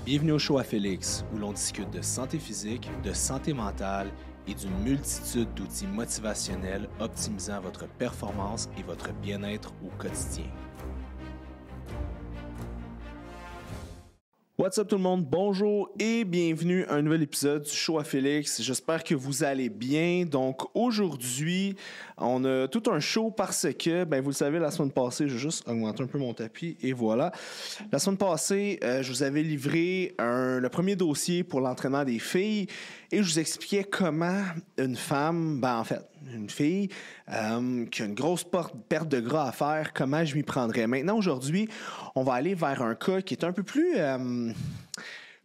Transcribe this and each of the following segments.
Bienvenue au show à Félix, où l'on discute de santé physique, de santé mentale et d'une multitude d'outils motivationnels optimisant votre performance et votre bien-être au quotidien. What's up tout le monde, bonjour et bienvenue à un nouvel épisode du show à Félix. J'espère que vous allez bien. Donc aujourd'hui, on a tout un show parce que, vous le savez, la semaine passée, je vais juste augmenter un peu mon tapis et voilà. La semaine passée, je vous avais livré le premier dossier pour l'entraînement des filles et je vous expliquais comment une femme, une fille qui a une grosse perte de gras à faire, comment je m'y prendrais. Maintenant, aujourd'hui, on va aller vers un cas qui est un peu plus...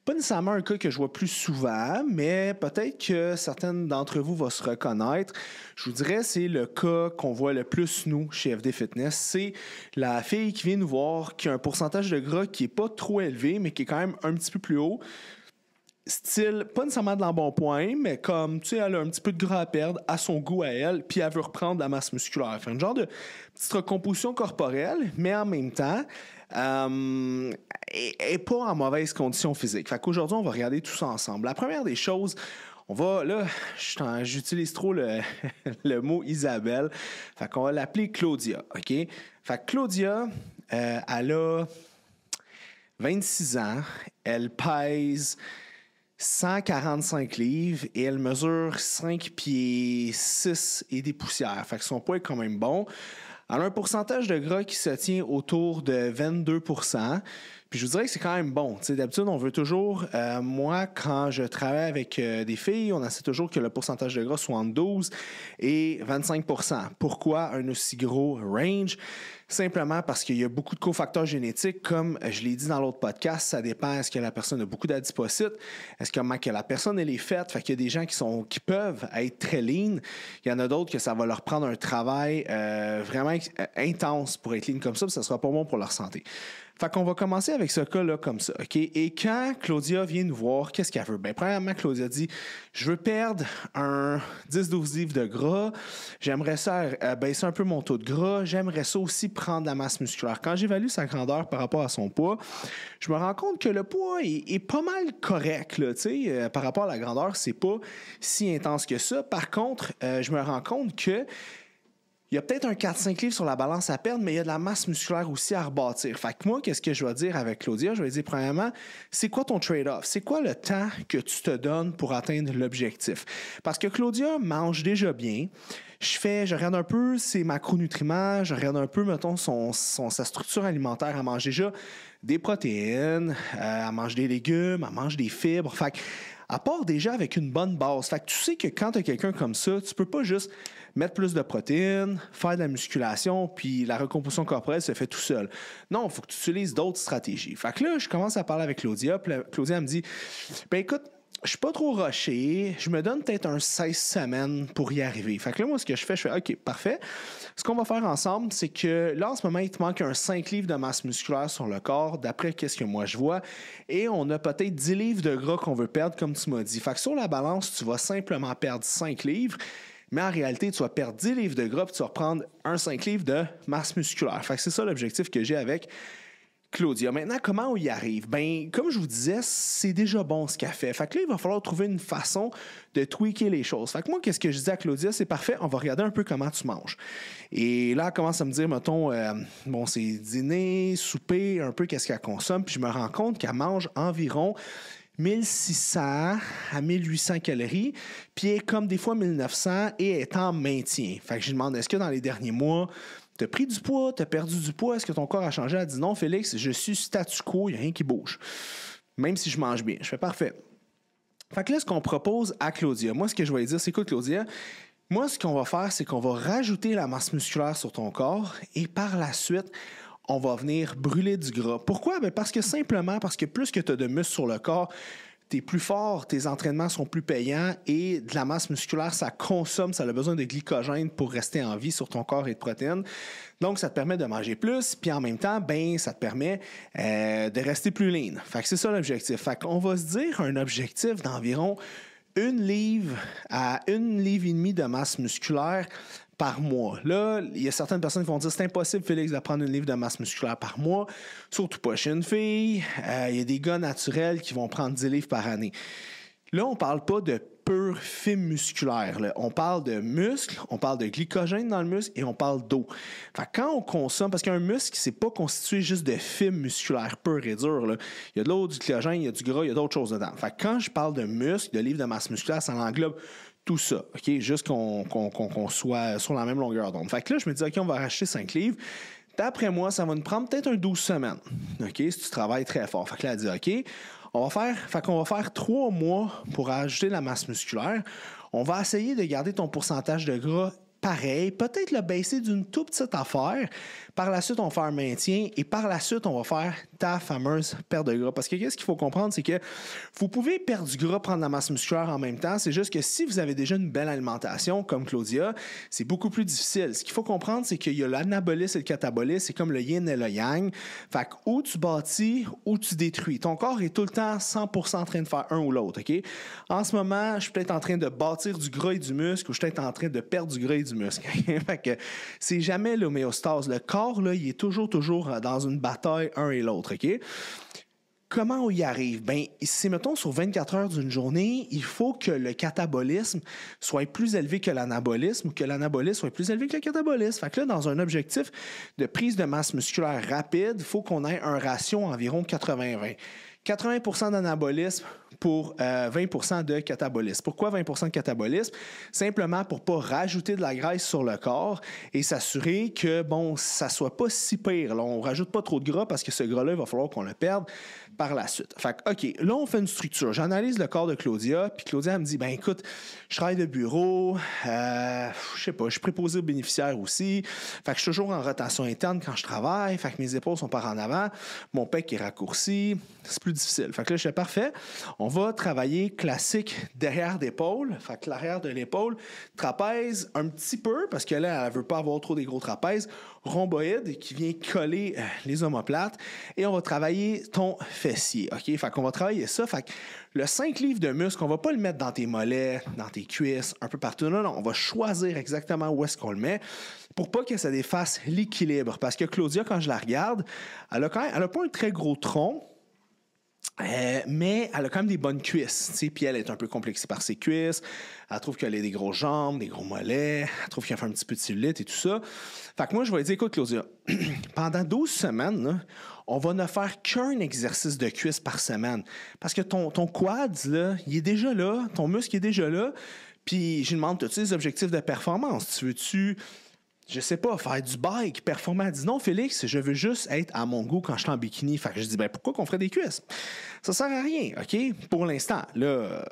pas nécessairement un cas que je vois plus souvent, mais peut-être que certaines d'entre vous vont se reconnaître. Je vous dirais, c'est le cas qu'on voit le plus, nous, chez FD Fitness. C'est la fille qui vient nous voir, qui a un pourcentage de gras qui n'est pas trop élevé, mais qui est quand même un petit peu plus haut. Style, pas nécessairement de l'embonpoint, mais comme, tu sais, elle a un petit peu de gras à perdre à son goût à elle, puis elle veut reprendre la masse musculaire. Faire une genre de petite recomposition corporelle, mais en même temps, et pas en mauvaise condition physique. Fait qu'aujourd'hui, on va regarder tout ça ensemble. La première des choses, on va, là, j'utilise trop le mot Isabelle. Fait qu'on va l'appeler Claudia, OK? Fait que Claudia, elle a 26 ans, elle pèse 145 livres et elle mesure 5 pieds 6 et des poussières. Fait que son poids est quand même bon. Elle a un pourcentage de gras qui se tient autour de 22%. Puis je vous dirais que c'est quand même bon. T'sais, d'habitude, on veut toujours... moi, quand je travaille avec des filles, on essaie toujours que le pourcentage de gras soit entre 12 et 25%. Pourquoi un aussi gros range? Simplement parce qu'il y a beaucoup de cofacteurs génétiques. Comme je l'ai dit dans l'autre podcast, ça dépend. Est-ce que la personne a beaucoup d'adipocytes? Est-ce que la personne elle est faite? Fait qu'il y a des gens qui peuvent être très lean. Il y en a d'autres que ça va leur prendre un travail vraiment intense pour être lean comme ça, puis ça sera pas bon pour leur santé. Fait qu'on va commencer avec ce cas-là comme ça, OK? Et quand Claudia vient nous voir, qu'est-ce qu'elle veut? Premièrement, Claudia dit, je veux perdre un 10-12 livres de gras, j'aimerais ça baisser un peu mon taux de gras, j'aimerais ça aussi prendre la masse musculaire. Quand j'évalue sa grandeur par rapport à son poids, je me rends compte que le poids est pas mal correct, là, tu sais, par rapport à la grandeur, c'est pas si intense que ça. Par contre, je me rends compte que il y a peut-être un 4-5 livres sur la balance à perdre, mais il y a de la masse musculaire aussi à rebâtir. Fait que moi, qu'est-ce que je vais dire avec Claudia? Je vais dire, premièrement, c'est quoi ton trade-off? C'est quoi le temps que tu te donnes pour atteindre l'objectif? Parce que Claudia mange déjà bien. Je regarde un peu ses macronutriments, je regarde un peu, mettons, sa structure alimentaire. Elle mange déjà des protéines, elle mange des légumes, elle mange des fibres. Fait que, elle part déjà avec une bonne base. Fait que tu sais que quand tu as quelqu'un comme ça, tu peux pas juste mettre plus de protéines, faire de la musculation, puis la recomposition corporelle se fait tout seul. Non, il faut que tu utilises d'autres stratégies. Fait que là, je commence à parler avec Claudia, puis Claudia elle me dit, écoute, je suis pas trop rushé, je me donne peut-être un 16 semaines pour y arriver. Fait que là, moi, ce que je fais, OK, parfait. Ce qu'on va faire ensemble, c'est que là, en ce moment, il te manque un 5 livres de masse musculaire sur le corps, d'après qu'est-ce que moi je vois, et on a peut-être 10 livres de gras qu'on veut perdre, comme tu m'as dit. Fait que sur la balance, tu vas simplement perdre 5 livres, mais en réalité, tu vas perdre 10 livres de gras, puis tu vas reprendre un 5 livres de masse musculaire. Fait que c'est ça l'objectif que j'ai avec Claudia. Maintenant, comment on y arrive? Comme je vous disais, c'est déjà bon ce qu'elle fait. Fait que là, il va falloir trouver une façon de tweaker les choses. Fait que moi, qu'est-ce que je dis à Claudia? C'est parfait, on va regarder un peu comment tu manges. Et là, elle commence à me dire, mettons, c'est dîner, souper, un peu qu'est-ce qu'elle consomme, puis je me rends compte qu'elle mange environ 1600 à 1800 calories, puis elle est comme des fois 1900 et est en maintien. Fait que je lui demande, est-ce que dans les derniers mois, tu as pris du poids, tu as perdu du poids, est-ce que ton corps a changé? Elle dit non, Félix, je suis statu quo, il n'y a rien qui bouge. Même si je mange bien. Je fais parfait. Fait que là, ce qu'on propose à Claudia, moi, ce que je vais lui dire, c'est écoute, Claudia, moi, ce qu'on va faire, c'est qu'on va rajouter la masse musculaire sur ton corps et par la suite, on va venir brûler du gras. Pourquoi? Parce que plus que tu as de muscles sur le corps, tu es plus fort, tes entraînements sont plus payants et de la masse musculaire, ça consomme, ça a besoin de glycogène pour rester en vie sur ton corps et de protéines. Donc, ça te permet de manger plus, puis en même temps, ça te permet de rester plus lean. Fait que c'est ça l'objectif. Fait qu'on va se dire un objectif d'environ 1 livre à 1,5 livre de masse musculaire par mois. Là, il y a certaines personnes qui vont dire c'est impossible, Félix, de prendre une livre de masse musculaire par mois, surtout pas chez une fille. Il y a des gars naturels qui vont prendre 10 livres par année. Là, on ne parle pas de pur fibre musculaire. Là. On parle de muscle, on parle de glycogène dans le muscle et on parle d'eau. Fait que quand on consomme, parce qu'un muscle, c'est pas constitué juste de fibres musculaires pures et dures. Là. Il y a de l'eau, du glycogène, il y a du gras, il y a d'autres choses dedans. Fait que quand je parle de muscle, de livre de masse musculaire, ça englobe tout ça, OK? Juste qu'on soit sur la même longueur d'onde. Fait que là, je me dis, OK, on va racheter 5 livres. D'après moi, ça va nous prendre peut-être 12 semaines, OK? Si tu travailles très fort. Fait que là, elle dit, OK, on va faire 3 mois pour ajouter la masse musculaire. On va essayer de garder ton pourcentage de gras pareil, peut-être le baisser d'une toute petite affaire. Par la suite, on va faire un maintien et par la suite, on va faire ta fameuse perte de gras. Parce que qu'est-ce qu'il faut comprendre, c'est que vous pouvez perdre du gras, prendre la masse musculaire en même temps. C'est juste que si vous avez déjà une belle alimentation, comme Claudia, c'est beaucoup plus difficile. Ce qu'il faut comprendre, c'est qu'il y a l'anabolisme et le catabolisme. C'est comme le yin et le yang. Fait que ou tu bâtis ou tu détruis. Ton corps est tout le temps 100% en train de faire un ou l'autre. OK? En ce moment, je suis peut-être en train de bâtir du gras et du muscle ou je suis peut-être en train de perdre du gras et du muscle. Fait que c'est jamais l'homéostase. Le corps, là, il est toujours dans une bataille un et l'autre. OK? Comment on y arrive? Bien, si, mettons, sur 24 heures d'une journée, il faut que le catabolisme soit plus élevé que l'anabolisme ou que l'anabolisme soit plus élevé que le catabolisme. Fait que là, dans un objectif de prise de masse musculaire rapide, il faut qu'on ait un ratio environ 80-20. 80% d'anabolisme pour 20% de catabolisme. Pourquoi 20% de catabolisme? Simplement pour ne pas rajouter de la graisse sur le corps et s'assurer que, bon, ça ne soit pas si pire. Là, on ne rajoute pas trop de gras parce que ce gras-là, il va falloir qu'on le perde par la suite. Fait que, OK, là, on fait une structure. J'analyse le corps de Claudia, puis Claudia, elle me dit, ben écoute, je travaille de bureau, je sais pas, je suis préposé aux bénéficiaires aussi. Fait que je suis toujours en rotation interne quand je travaille. Fait que mes épaules sont par en avant, mon pec est raccourci. C'est plus difficile. Fait que là, je fais parfait. On va travailler classique derrière d'épaule. Fait que l'arrière de l'épaule, trapèze un petit peu, parce que là, elle ne veut pas avoir trop des gros trapèzes. Rhomboïde qui vient coller les omoplates. Et on va travailler ton fessier. OK? Fait qu'on va travailler ça. Fait que le 5 livres de muscle, on va pas le mettre dans tes mollets, dans tes cuisses, un peu partout. Non, on va choisir exactement où est-ce qu'on le met pour pas que ça défasse l'équilibre. Parce que Claudia, quand je la regarde, elle a pas un très gros tronc, mais elle a quand même des bonnes cuisses. Puis elle est un peu complexée par ses cuisses. Elle trouve qu'elle a des grosses jambes, des gros mollets. Elle trouve qu'elle fait un petit peu de cellulite et tout ça. Fait que moi, je vais lui dire, écoute, Claudia, pendant 12 semaines, là, on va ne faire qu'un exercice de cuisse par semaine. Parce que ton quad, là, il est déjà là. Ton muscle est déjà là. Puis je lui demande, as-tu des objectifs de performance? Tu veux-tu... je sais pas, faire du bike, performant. Elle dit non, Félix, je veux juste être à mon goût quand je suis en bikini. Fait que je dis, ben pourquoi qu'on ferait des cuisses? Ça sert à rien, OK? Pour l'instant. Là,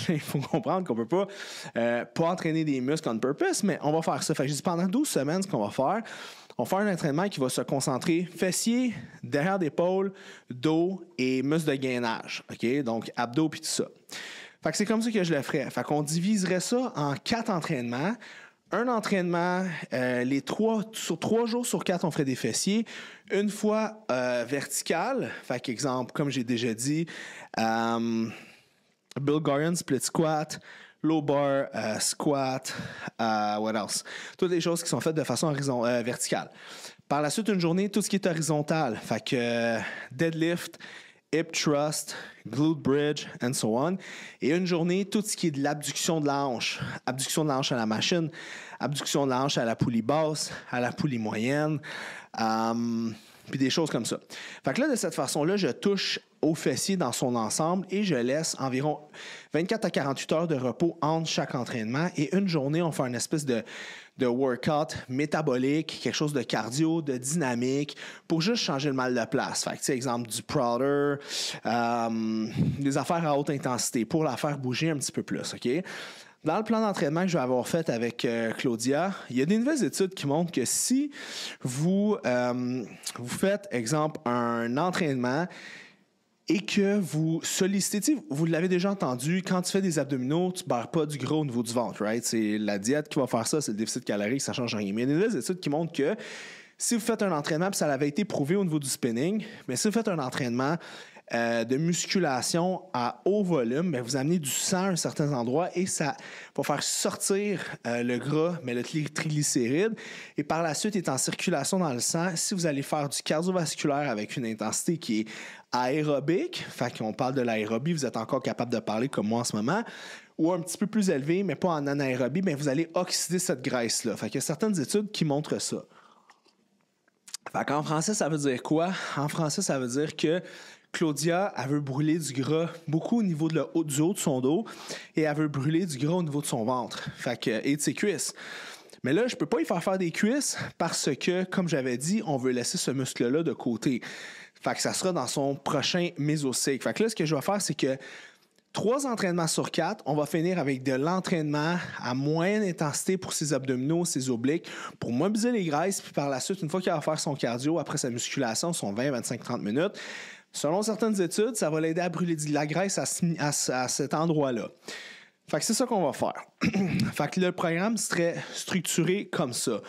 il faut comprendre qu'on peut pas entraîner des muscles on purpose, mais on va faire ça. Fait que je dis, pendant 12 semaines, ce qu'on va faire, on va faire un entraînement qui va se concentrer fessier, derrière d'épaule, dos et muscles de gainage, OK? Donc, abdos puis tout ça. Fait que c'est comme ça que je le ferais. Fait qu'on diviserait ça en 4 entraînements. Un entraînement, sur 3 jours sur 4, on ferait des fessiers. Une fois vertical, fait qu'exemple, comme j'ai déjà dit, Bulgarian split squat, low bar squat, what else? Toutes les choses qui sont faites de façon verticale. Par la suite, une journée, tout ce qui est horizontal, fait que deadlift, hip thrust, glute bridge, and so on. Et une journée, tout ce qui est de l'abduction de la hanche. Abduction de la hanche à la machine, abduction de la hanche à la poulie basse, à la poulie moyenne, puis des choses comme ça. Fait que là, de cette façon-là, je touche au fessier dans son ensemble et je laisse environ 24 à 48 heures de repos entre chaque entraînement. Et une journée, on fait une espèce de workout métabolique, quelque chose de cardio, de dynamique, pour juste changer le mal de place. Fait que, tu sais, exemple du Prouder, des affaires à haute intensité, pour la faire bouger un petit peu plus, OK? Dans le plan d'entraînement que je vais avoir fait avec Claudia, il y a des nouvelles études qui montrent que si vous faites, exemple, un entraînement et que vous sollicitez, vous l'avez déjà entendu, quand tu fais des abdominaux, tu ne barres pas du gras au niveau du ventre, right? C'est la diète qui va faire ça, c'est le déficit calorique, ça ne change rien. Mais il y a des nouvelles études qui montrent que si vous faites un entraînement, puis ça avait été prouvé au niveau du spinning, mais si vous faites un entraînement de musculation à haut volume, bien, vous amenez du sang à un certain endroit et ça va faire sortir le gras, mais le triglycéride. Et par la suite, il est en circulation dans le sang. Si vous allez faire du cardiovasculaire avec une intensité qui est aérobique, fait qu'on parle de l'aérobie, vous êtes encore capable de parler comme moi en ce moment, ou un petit peu plus élevé, mais pas en anaérobie, bien, vous allez oxyder cette graisse-là. Fait qu'il y a certaines études qui montrent ça. Fait qu'en français, ça veut dire quoi? En français, ça veut dire que Claudia, elle veut brûler du gras beaucoup au niveau du haut de son dos et elle veut brûler du gras au niveau de son ventre et de ses cuisses. Mais là, je ne peux pas y faire des cuisses parce que, comme j'avais dit, on veut laisser ce muscle-là de côté. Fait que ça sera dans son prochain mésocycle. Fait que là, ce que je vais faire, c'est que 3 entraînements sur 4, on va finir avec de l'entraînement à moyenne intensité pour ses abdominaux, ses obliques, pour mobiliser les graisses, puis par la suite, une fois qu'il va faire son cardio, après sa musculation, son 20, 25, 30 minutes, selon certaines études, ça va l'aider à brûler de la graisse à cet endroit-là. Fait que c'est ça qu'on va faire. Fait que le programme serait structuré comme ça.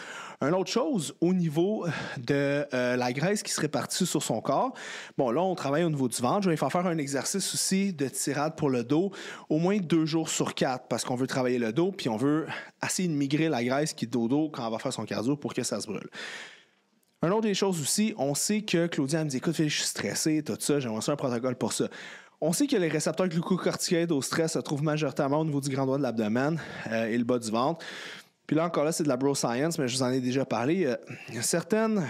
Une autre chose, au niveau de la graisse qui se répartit sur son corps, bon là, on travaille au niveau du ventre. Je vais faire un exercice aussi de tirade pour le dos, au moins 2 jours sur 4, parce qu'on veut travailler le dos, puis on veut essayer de migrer la graisse qui est au dos quand on va faire son cardio pour que ça se brûle. Une autre des choses aussi, on sait que Claudia me dit « Écoute, Félix, je suis stressé, tout ça, j'aimerais ça un protocole pour ça. » On sait que les récepteurs glucocorticoïdes au stress se trouvent majoritairement au niveau du grand doigt de l'abdomen et le bas du ventre. Puis là, encore là, c'est de la bro science, mais je vous en ai déjà parlé. Il y a certaines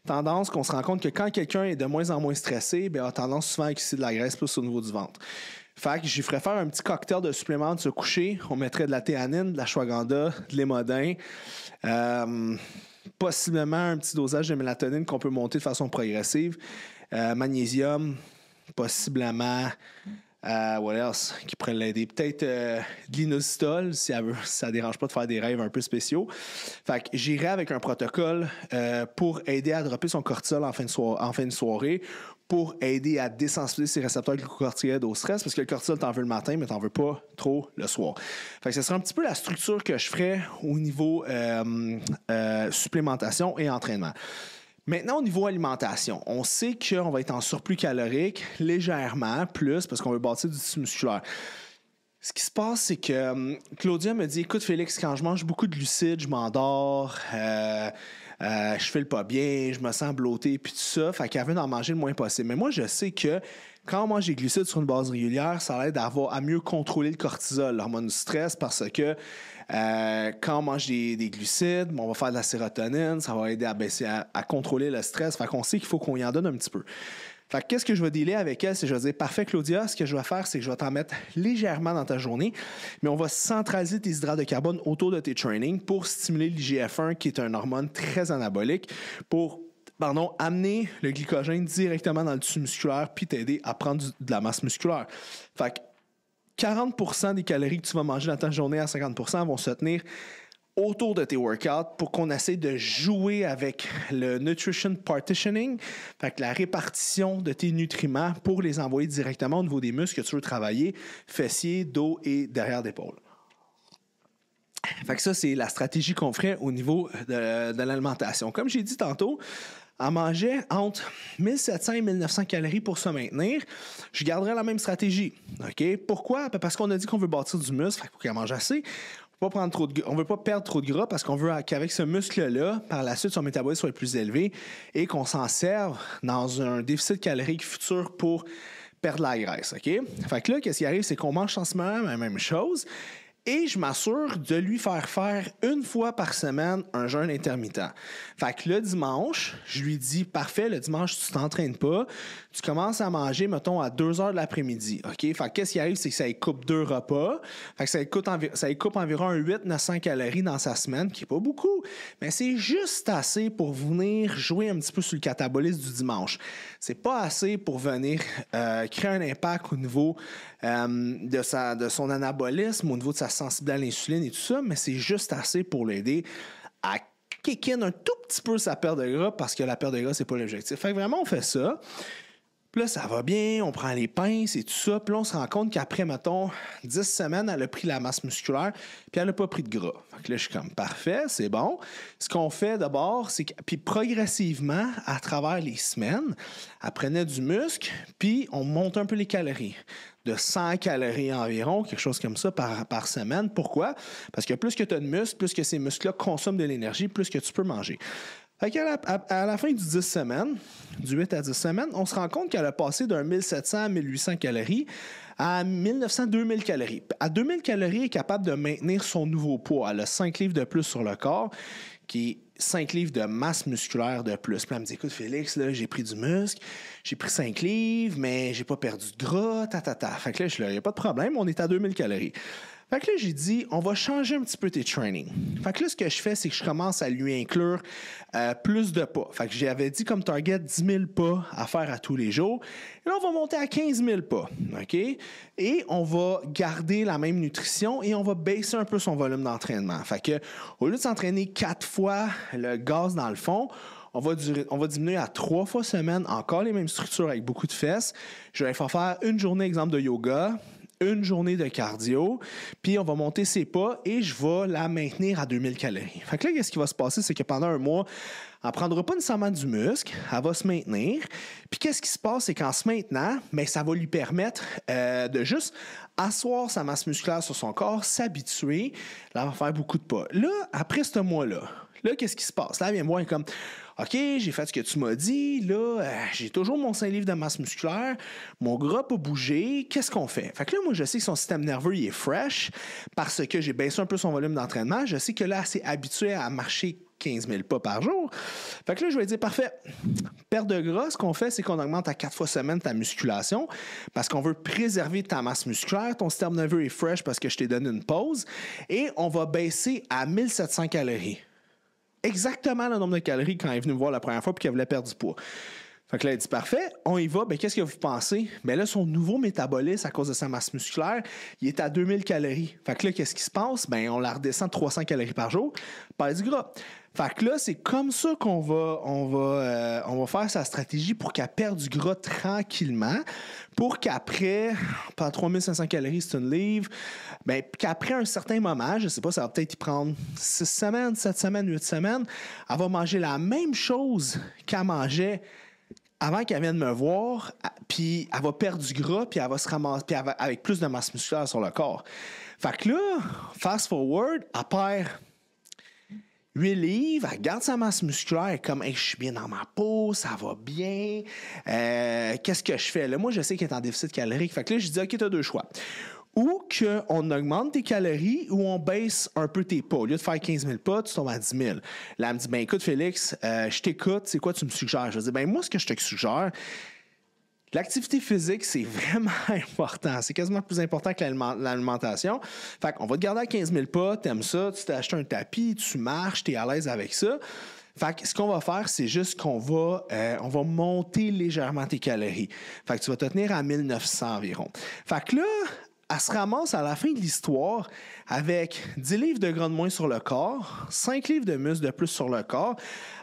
tendances qu'on se rend compte que quand quelqu'un est de moins en moins stressé, bien, il a tendance souvent à accumuler de la graisse plus au niveau du ventre. Fait que j'y ferais faire un petit cocktail de suppléments de se coucher. On mettrait de la théanine, de la ashwagandha, de l'hémodin, possiblement un petit dosage de mélatonine qu'on peut monter de façon progressive, magnésium, possiblement, what else, qui pourrait l'aider? Peut-être de l'inositol, si ça ne dérange pas de faire des rêves un peu spéciaux. Fait que j'irai avec un protocole pour aider à dropper son cortisol en fin de soirée, pour aider à désensibiliser ses récepteurs glucocorticoïdes au stress, parce que le cortisol, t'en veux le matin, mais t'en veux pas trop le soir. Fait que ce sera un petit peu la structure que je ferais au niveau supplémentation et entraînement. Maintenant, au niveau alimentation, on sait qu'on va être en surplus calorique légèrement plus parce qu'on veut bâtir du tissu musculaire. Ce qui se passe, c'est que Claudia me dit « Écoute, Félix, quand je mange beaucoup de glucides, je m'endors, je file pas bien, je me sens bloaté, puis tout ça. » Fait qu'elle veut en manger le moins possible. Mais moi, je sais que quand on mange des glucides sur une base régulière, ça aide à mieux contrôler le cortisol, l'hormone du stress, parce que quand on mange des glucides, on va faire de la sérotonine, ça va aider à contrôler le stress. Fait qu'on sait qu'il faut qu'on y en donne un petit peu. Fait que qu'est-ce que je vais dealer avec elle? C'est je vais dire, parfait Claudia, ce que je vais faire, c'est que je vais t'en mettre légèrement dans ta journée, mais on va centraliser tes hydrates de carbone autour de tes trainings pour stimuler l'IGF-1, qui est une hormone très anabolique, pour amener le glycogène directement dans le tissu musculaire puis t'aider à prendre de la masse musculaire. Fait que 40% des calories que tu vas manger dans ta journée à 50% vont se tenir autour de tes workouts pour qu'on essaie de jouer avec le nutrition partitioning, fait que la répartition de tes nutriments pour les envoyer directement au niveau des muscles que tu veux travailler, fessiers, dos et derrière d'épaule. Fait que ça, c'est la stratégie qu'on ferait au niveau de l'alimentation. Comme j'ai dit tantôt, elle mangeait entre 1700 et 1900 calories pour se maintenir. Je garderais la même stratégie. Okay? Pourquoi? Parce qu'on a dit qu'on veut bâtir du muscle, il faut qu'elle mange assez. On ne veut pas perdre trop de gras parce qu'on veut qu'avec ce muscle-là, par la suite, son métabolisme soit plus élevé et qu'on s'en serve dans un déficit calorique futur pour perdre la graisse. Okay? Fait que là, qu'est-ce qui arrive? C'est qu'on mange en ce moment la même chose. Et je m'assure de lui faire une fois par semaine un jeûne intermittent. Fait que le dimanche, je lui dis, parfait, le dimanche, tu t'entraînes pas. Tu commences à manger, mettons, à 2 heures de l'après-midi. OK? Fait que qu'est-ce qui arrive, c'est que ça lui coupe 2 repas. Fait que ça lui coupe environ 800-900 calories dans sa semaine, qui n'est pas beaucoup. Mais c'est juste assez pour venir jouer un petit peu sur le catabolisme du dimanche. C'est pas assez pour venir créer un impact au niveau de son anabolisme, au niveau de sa sensibilité à l'insuline et tout ça, mais c'est juste assez pour l'aider à kick in un tout petit peu sa perte de gras parce que la perte de gras, c'est pas l'objectif. Fait que vraiment, on fait ça. Puis là, ça va bien, on prend les pinces et tout ça. Puis là, on se rend compte qu'après, mettons, 10 semaines, elle a pris la masse musculaire, puis elle n'a pas pris de gras. Fait que là, je suis comme, parfait, c'est bon. Ce qu'on fait d'abord, c'est que, puis progressivement, à travers les semaines, elle prenait du muscle, puis on monte un peu les calories. De 100 calories environ, quelque chose comme ça par semaine. Pourquoi? Parce que plus que tu as de muscles, plus que ces muscles-là consomment de l'énergie, plus que tu peux manger. Fait qu'à à la fin du 10 semaines, du 8 à 10 semaines, on se rend compte qu'elle a passé d'un 1700 à 1800 calories à 1900-2000 calories. À 2000 calories, elle est capable de maintenir son nouveau poids. Elle a 5 livres de plus sur le corps, qui est 5 livres de masse musculaire de plus. Puis elle me dit, écoute Félix, là, j'ai pris du muscle, j'ai pris 5 livres, mais j'ai pas perdu de gras, Fait que là, je suis là, il n'y a pas de problème, on est à 2000 calories. Fait que là, j'ai dit, on va changer un petit peu tes trainings. Fait que là, ce que je fais, c'est que je commence à lui inclure plus de pas. Fait que j'avais dit comme target 10 000 pas à faire à tous les jours. Et là, on va monter à 15 000 pas, OK? Et on va garder la même nutrition et on va baisser un peu son volume d'entraînement. Fait que, au lieu de s'entraîner 4 fois le gaz dans le fond, on va diminuer à 3 fois semaine, encore les mêmes structures avec beaucoup de fesses. Je vais faire une journée, exemple, de yoga, une journée de cardio, puis on va monter ses pas et je vais la maintenir à 2000 calories. Fait que là, qu'est-ce qui va se passer? C'est que pendant un mois, elle ne prendra pas nécessairement du muscle, elle va se maintenir. Puis qu'est-ce qui se passe? C'est qu'en se maintenant, bien, ça va lui permettre de juste asseoir sa masse musculaire sur son corps, s'habituer, là, elle va faire beaucoup de pas. Là, après ce mois-là, qu'est-ce qui se passe? Là, elle vient me voir et comme, OK, j'ai fait ce que tu m'as dit. Là, j'ai toujours mon 5 livres de masse musculaire. Mon gras pas bougé. Qu'est-ce qu'on fait? Fait que là, moi, je sais que son système nerveux, il est fresh parce que j'ai baissé un peu son volume d'entraînement. Je sais que là, elle s'est habituée à marcher 15 000 pas par jour. Fait que là, je vais dire, parfait, perte de gras, ce qu'on fait, c'est qu'on augmente à 4 fois semaine ta musculation parce qu'on veut préserver ta masse musculaire. Ton système nerveux est fresh parce que je t'ai donné une pause. Et on va baisser à 1700 calories. Exactement le nombre de calories quand elle est venue me voir la première fois et qu'elle voulait perdre du poids. Fait que là, elle dit parfait, on y va. Ben, qu'est-ce que vous pensez? Ben là, son nouveau métabolisme, à cause de sa masse musculaire, il est à 2000 calories. Fait que là, qu'est-ce qui se passe? Ben, on la redescend de 300 calories par jour, perd du gras. Fait que là, c'est comme ça qu'on va faire sa stratégie pour qu'elle perde du gras tranquillement, pour qu'après, par 3500 calories, c'est une livre, ben, qu'après un certain moment, je sais pas, ça va peut-être y prendre 6 semaines, 7 semaines, 8 semaines, elle va manger la même chose qu'elle mangeait avant qu'elle vienne me voir, puis elle va perdre du gras, puis elle va se ramasser, puis avec plus de masse musculaire sur le corps. Fait que là, fast forward, elle perd 8 livres, elle garde sa masse musculaire comme hey, je suis bien dans ma peau, ça va bien. Qu'est-ce que je fais? Là, moi, je sais qu'elle est en déficit calorique. Fait que là, je dis OK, tu as 2 choix. Ou qu'on augmente tes calories ou on baisse un peu tes pas. Au lieu de faire 15 000 pas, tu tombes à 10 000. Là, elle me dit, ben écoute, Félix, je t'écoute, c'est quoi tu me suggères? Je dis, ben moi, ce que je te suggère, l'activité physique, c'est vraiment important. C'est quasiment plus important que l'alimentation. Fait qu'on va te garder à 15 000 pas, t'aimes ça, tu t'es acheté un tapis, tu marches, t'es à l'aise avec ça. Fait que ce qu'on va faire, c'est juste qu'on va, on va monter légèrement tes calories. Fait que tu vas te tenir à 1900 environ. Fait que là, elle se ramasse à la fin de l'histoire avec 10 livres de gras de moins sur le corps, 5 livres de muscle de plus sur le corps.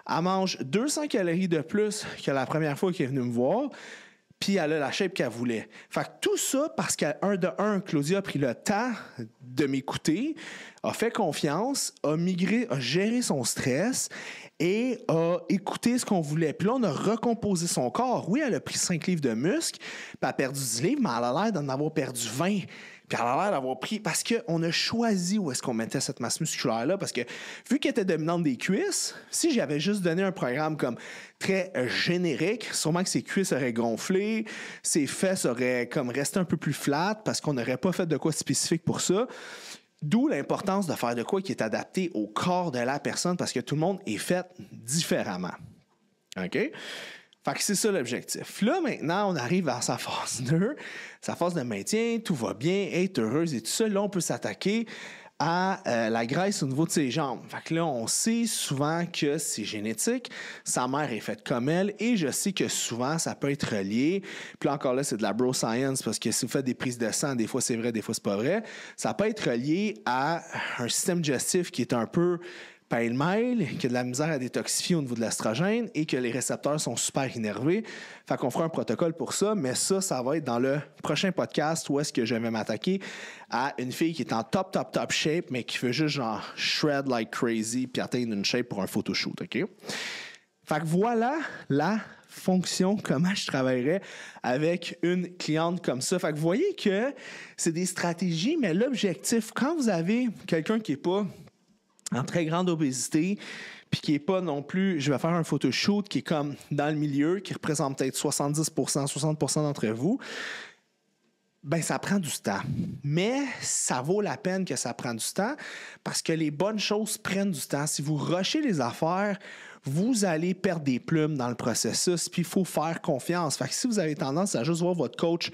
Elle mange 200 calories de plus que la première fois qu'elle est venue me voir. Puis elle a la shape qu'elle voulait. Fait que tout ça parce Claudia a pris le temps de m'écouter, a fait confiance, a géré son stress et a écouté ce qu'on voulait. Puis là, on a recomposé son corps. Oui, elle a pris 5 livres de muscle, puis elle a perdu 10 livres, mais elle a l'air d'en avoir perdu 20. Puis elle a l'air d'avoir pris... Parce qu'on a choisi où est-ce qu'on mettait cette masse musculaire-là. Parce que vu qu'elle était dominante des cuisses, si j'avais juste donné un programme comme très générique, sûrement que ses cuisses auraient gonflé, ses fesses auraient comme resté un peu plus flat parce qu'on n'aurait pas fait de quoi spécifique pour ça. D'où l'importance de faire de quoi qui est adapté au corps de la personne parce que tout le monde est fait différemment. OK? Fait que c'est ça l'objectif. Là, maintenant, on arrive à sa phase 2, sa phase de maintien, tout va bien, être heureuse et tout ça. Là, on peut s'attaquer à la graisse au niveau de ses jambes. Fait que là, on sait souvent que c'est génétique, sa mère est faite comme elle, et je sais que souvent, ça peut être relié. Puis là, encore là, c'est de la bro science, parce que si vous faites des prises de sang, des fois c'est vrai, des fois c'est pas vrai. Ça peut être relié à un système digestif qui est un peu pêle-mêle, qu'il y a de la misère à détoxifier au niveau de l'estrogène et que les récepteurs sont super innervés. Fait qu'on fera un protocole pour ça, mais ça va être dans le prochain podcast où est-ce que je vais m'attaquer à une fille qui est en top shape, mais qui veut juste genre shred like crazy puis atteindre une shape pour un photoshoot, OK? Fait que voilà la fonction, comment je travaillerais avec une cliente comme ça. Fait que vous voyez que c'est des stratégies, mais l'objectif, quand vous avez quelqu'un qui n'est pas en très grande obésité, puis qui n'est pas non plus, je vais faire un photoshoot qui est comme dans le milieu, qui représente peut-être 70%, 60% d'entre vous, ben ça prend du temps. Mais ça vaut la peine que ça prenne du temps parce que les bonnes choses prennent du temps. Si vous rushez les affaires, vous allez perdre des plumes dans le processus, puis il faut faire confiance. Fait que si vous avez tendance à juste voir votre coach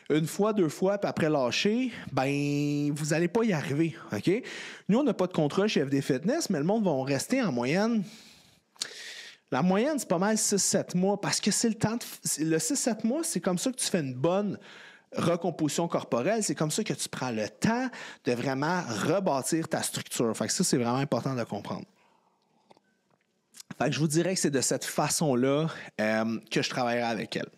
une fois, 2 fois, puis après lâcher, ben vous n'allez pas y arriver, OK? Nous, on n'a pas de contrat chez FD Fitness, mais le monde va rester en moyenne. La moyenne, c'est pas mal 6-7 mois, parce que c'est le temps le 6-7 mois, c'est comme ça que tu fais une bonne recomposition corporelle. C'est comme ça que tu prends le temps de vraiment rebâtir ta structure. Fait que ça, c'est vraiment important de comprendre. Fait que je vous dirais que c'est de cette façon-là que je travaillerai avec elle.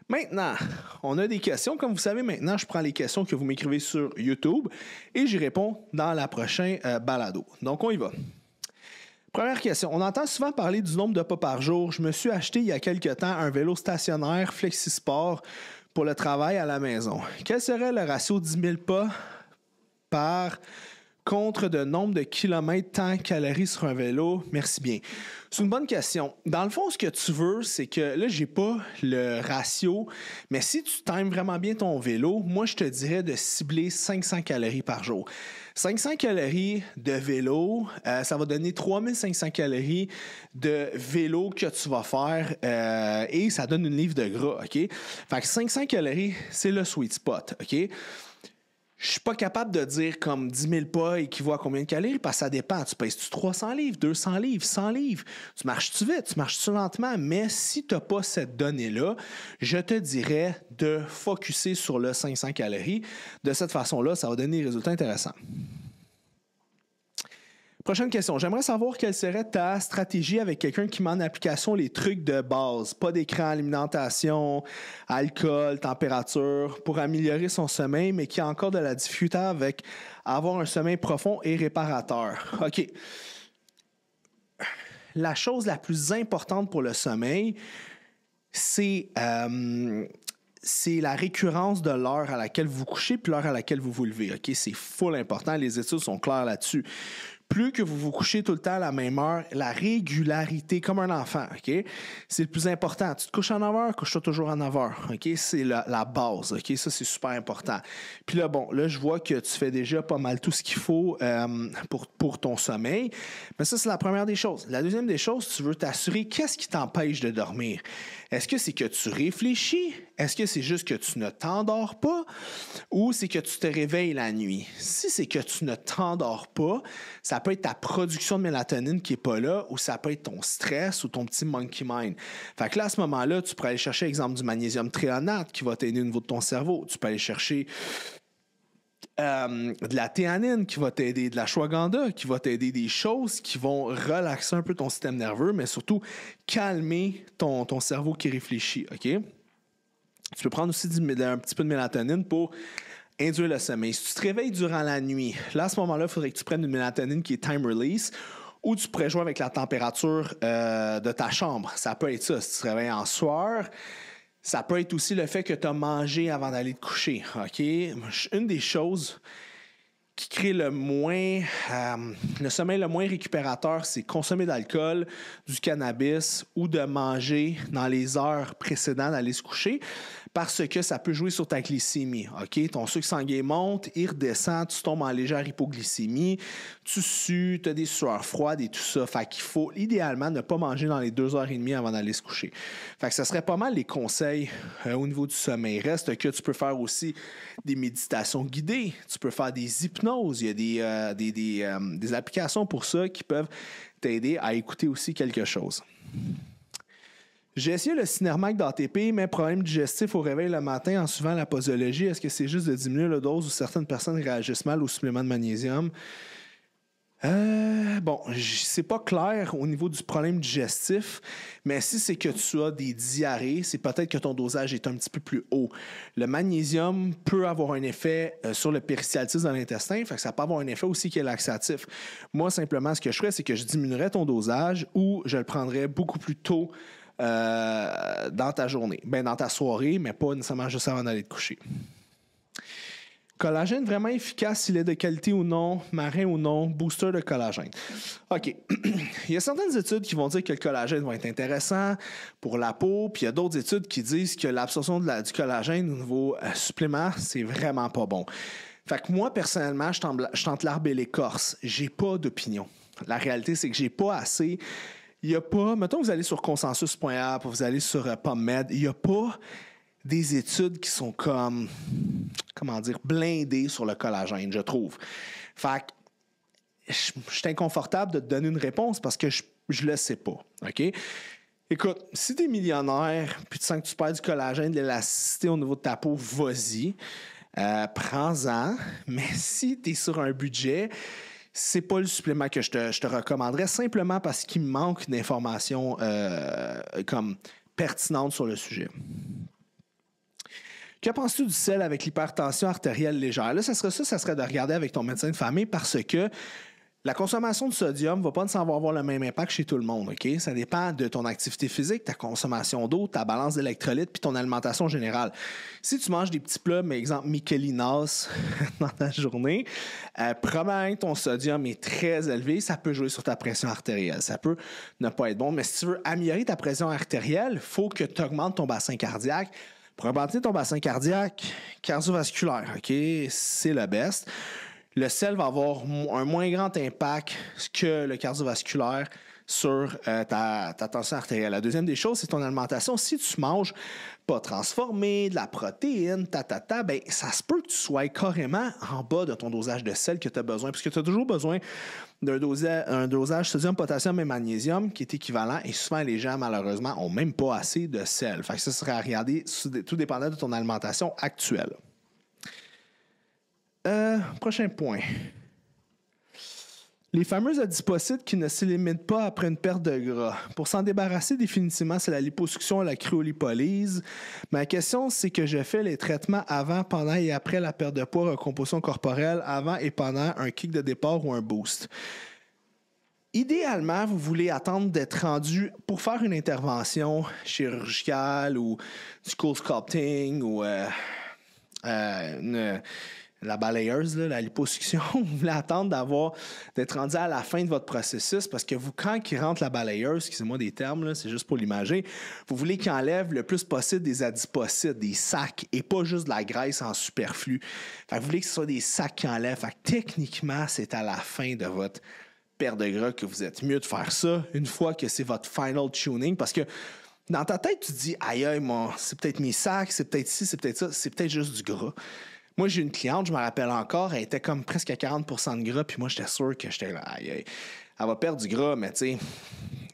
Maintenant, on a des questions. Comme vous savez, maintenant, je prends les questions que vous m'écrivez sur YouTube et j'y réponds dans la prochaine balado. Donc, on y va. Première question. On entend souvent parler du nombre de pas par jour. Je me suis acheté il y a quelque temps un vélo stationnaire FlexiSport pour le travail à la maison. Quel serait le ratio 10 000 pas par contre de nombre de kilomètres temps calories sur un vélo? Merci bien. C'est une bonne question. Dans le fond, ce que tu veux, c'est que là, j'ai pas le ratio, mais si tu times vraiment bien ton vélo, moi, je te dirais de cibler 500 calories par jour. 500 calories de vélo, ça va donner 3500 calories de vélo que tu vas faire et ça donne une livre de gras, OK? Fait que 500 calories, c'est le sweet spot, OK? Je suis pas capable de dire comme 10 000 pas équivaut à combien de calories, parce que ça dépend. Tu pèses-tu 300 livres, 200 livres, 100 livres? Tu marches-tu vite? Tu marches-tu lentement? Mais si tu n'as pas cette donnée-là, je te dirais de focusser sur le 500 calories. De cette façon-là, ça va donner des résultats intéressants. Prochaine question. J'aimerais savoir quelle serait ta stratégie avec quelqu'un qui met en application les trucs de base, pas d'écran, alimentation, alcool, température, pour améliorer son sommeil, mais qui a encore de la difficulté avec avoir un sommeil profond et réparateur. OK. La chose la plus importante pour le sommeil, c'est la récurrence de l'heure à laquelle vous vous couchez puis l'heure à laquelle vous vous levez. OK? C'est full important. Les études sont claires là-dessus. Plus que vous vous couchez tout le temps à la même heure, la régularité, comme un enfant, OK? C'est le plus important. Tu te couches à 9 heures, couche-toi toujours à 9 heures, OK? C'est la base, OK? Ça, c'est super important. Puis là, bon, là, je vois que tu fais déjà pas mal tout ce qu'il faut pour ton sommeil. Mais ça, c'est la première des choses. La deuxième des choses, tu veux t'assurer qu'est-ce qui t'empêche de dormir. Est-ce que c'est que tu réfléchis? Est-ce que c'est juste que tu ne t'endors pas? Ou c'est que tu te réveilles la nuit? Si c'est que tu ne t'endors pas, ça peut être ta production de mélatonine qui n'est pas là, ou ça peut être ton stress ou ton petit monkey mind. Fait que là, à ce moment-là, tu pourrais aller chercher, exemple, du magnésium thréonate qui va t'aider au niveau de ton cerveau. Tu peux aller chercher de la théanine qui va t'aider, de la ashwagandha qui va t'aider, des choses qui vont relaxer un peu ton système nerveux, mais surtout calmer ton cerveau qui réfléchit, OK? Tu peux prendre aussi un petit peu de mélatonine pour induire le sommeil. Si tu te réveilles durant la nuit, là, à ce moment-là, il faudrait que tu prennes une mélatonine qui est time release ou tu pourrais jouer avec la température de ta chambre. Ça peut être ça. Si tu te réveilles en soir, ça peut être aussi le fait que tu as mangé avant d'aller te coucher. OK? Une des choses qui crée le sommeil le moins récupérateur, c'est consommer de l'alcool, du cannabis ou de manger dans les heures précédentes d'aller se coucher parce que ça peut jouer sur ta glycémie. OK? Ton sucre sanguin monte, il redescend, tu tombes en légère hypoglycémie, tu sues, tu as des sueurs froides et tout ça. Fait qu'il faut idéalement ne pas manger dans les 2h30 avant d'aller se coucher. Fait que ça serait pas mal les conseils au niveau du sommeil. Reste que tu peux faire aussi des méditations guidées, tu peux faire des hypnoses. Il y a des applications pour ça qui peuvent t'aider à écouter aussi quelque chose. J'ai essayé le Synermac d'ATP, mais problème digestif au réveil le matin en suivant la posologie. Est-ce que c'est juste de diminuer la dose ou certaines personnes réagissent mal au supplément de magnésium? Bon, c'est pas clair au niveau du problème digestif, mais si c'est que tu as des diarrhées, c'est peut-être que ton dosage est un petit peu plus haut. Le magnésium peut avoir un effet sur le péristaltisme dans l'intestin, fait que ça peut avoir un effet aussi qui est laxatif. Moi, simplement, ce que je ferais, c'est que je diminuerais ton dosage ou je le prendrais beaucoup plus tôt dans ta journée. Ben, dans ta soirée, mais pas nécessairement juste avant d'aller te coucher. Collagène vraiment efficace, s'il est de qualité ou non, marin ou non, booster de collagène. OK. Il y a certaines études qui vont dire que le collagène va être intéressant pour la peau, puis il y a d'autres études qui disent que l'absorption du collagène au niveau supplément, c'est vraiment pas bon. Fait que moi, personnellement, je tente l'arbre et l'écorce. J'ai pas d'opinion. La réalité, c'est que j'ai pas assez. Il n'y a pas. Mettons que vous allez sur consensus.app, vous allez sur PubMed, il n'y a pas des études qui sont comme, comment dire, blindées sur le collagène, je trouve. Fait que je suis inconfortable de te donner une réponse parce que je le sais pas, OK? Écoute, si tu es millionnaire puis tu sens que tu perds du collagène, de l'élasticité au niveau de ta peau, vas-y, prends-en. Mais si tu es sur un budget, c'est pas le supplément que je te recommanderais, simplement parce qu'il me manque d'informations comme pertinentes sur le sujet. Que penses-tu du sel avec l'hypertension artérielle légère? Là, ça serait de regarder avec ton médecin de famille parce que la consommation de sodium ne va pas nécessairement avoir le même impact chez tout le monde. OK? Ça dépend de ton activité physique, ta consommation d'eau, ta balance d'électrolytes puis ton alimentation générale. Si tu manges des petits plats, par exemple Michelinas dans ta journée, probablement ton sodium est très élevé, ça peut jouer sur ta pression artérielle. Ça peut ne pas être bon, mais si tu veux améliorer ta pression artérielle, il faut que tu augmentes ton bassin cardiaque. Pour augmenter ton bassin cardiaque, cardiovasculaire, OK, c'est le best. Le sel va avoir un moins grand impact que le cardiovasculaire sur ta tension artérielle. La deuxième des choses, c'est ton alimentation. Si tu manges pas transformé, de la protéine, ben, ça se peut que tu sois carrément en bas de ton dosage de sel que tu as besoin, puisque tu as toujours besoin d'un dosage sodium, potassium et magnésium qui est équivalent, et souvent les gens, malheureusement, n'ont même pas assez de sel. Fait que ça serait à regarder tout dépendant de ton alimentation actuelle. Prochain point. Les fameux adipocytes qui ne s'éliminent pas après une perte de gras. Pour s'en débarrasser définitivement, c'est la liposuction et la cryolipolyse. Ma question, c'est que je fais les traitements avant, pendant et après la perte de poids, recomposition corporelle, avant et pendant un kick de départ ou un boost. Idéalement, vous voulez attendre d'être rendu pour faire une intervention chirurgicale ou du cold sculpting ou la balayeuse, là, la liposuction, vous voulez attendre d'être rendu à la fin de votre processus parce que quand il rentre la balayeuse, excusez-moi des termes, là, c'est juste pour l'imager, vous voulez qu'il enlève le plus possible des adipocytes, des sacs, et pas juste de la graisse en superflu. Fait que vous voulez que ce soit des sacs qui enlèvent. Fait que techniquement, c'est à la fin de votre perte de gras que vous êtes mieux de faire ça une fois que c'est votre final tuning parce que dans ta tête, tu te dis, aïe, moi, c'est peut-être mes sacs, c'est peut-être ci, c'est peut-être ça, c'est peut-être juste du gras. Moi, j'ai une cliente, je me rappelle encore, elle était comme presque à 40% de gras, puis moi, j'étais sûr que j'étais là, aïe, elle va perdre du gras, mais tu sais,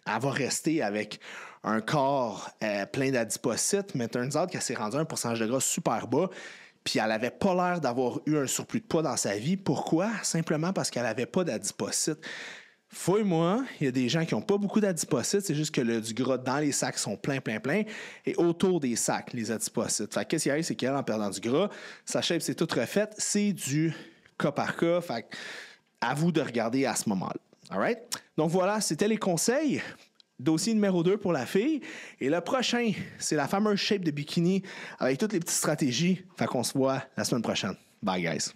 elle va rester avec un corps plein d'adipocytes, mais turns out qu'elle s'est rendue à un pourcentage de gras super bas, puis elle n'avait pas l'air d'avoir eu un surplus de poids dans sa vie. Pourquoi? Simplement parce qu'elle n'avait pas d'adipocytes. Fouille-moi, il y a des gens qui n'ont pas beaucoup d'adipocytes, c'est juste que du gras dans les sacs sont plein, et autour des sacs, les adipocytes. Fait que qu'est-ce qui arrive, c'est qu'elle, en perdant du gras, sa shape s'est toute refaite, c'est du cas par cas, fait que à vous de regarder à ce moment-là. All right? Donc voilà, c'était les conseils. Dossier numéro 2 pour la fille. Et le prochain, c'est la fameuse shape de bikini avec toutes les petites stratégies. Fait qu'on se voit la semaine prochaine. Bye, guys.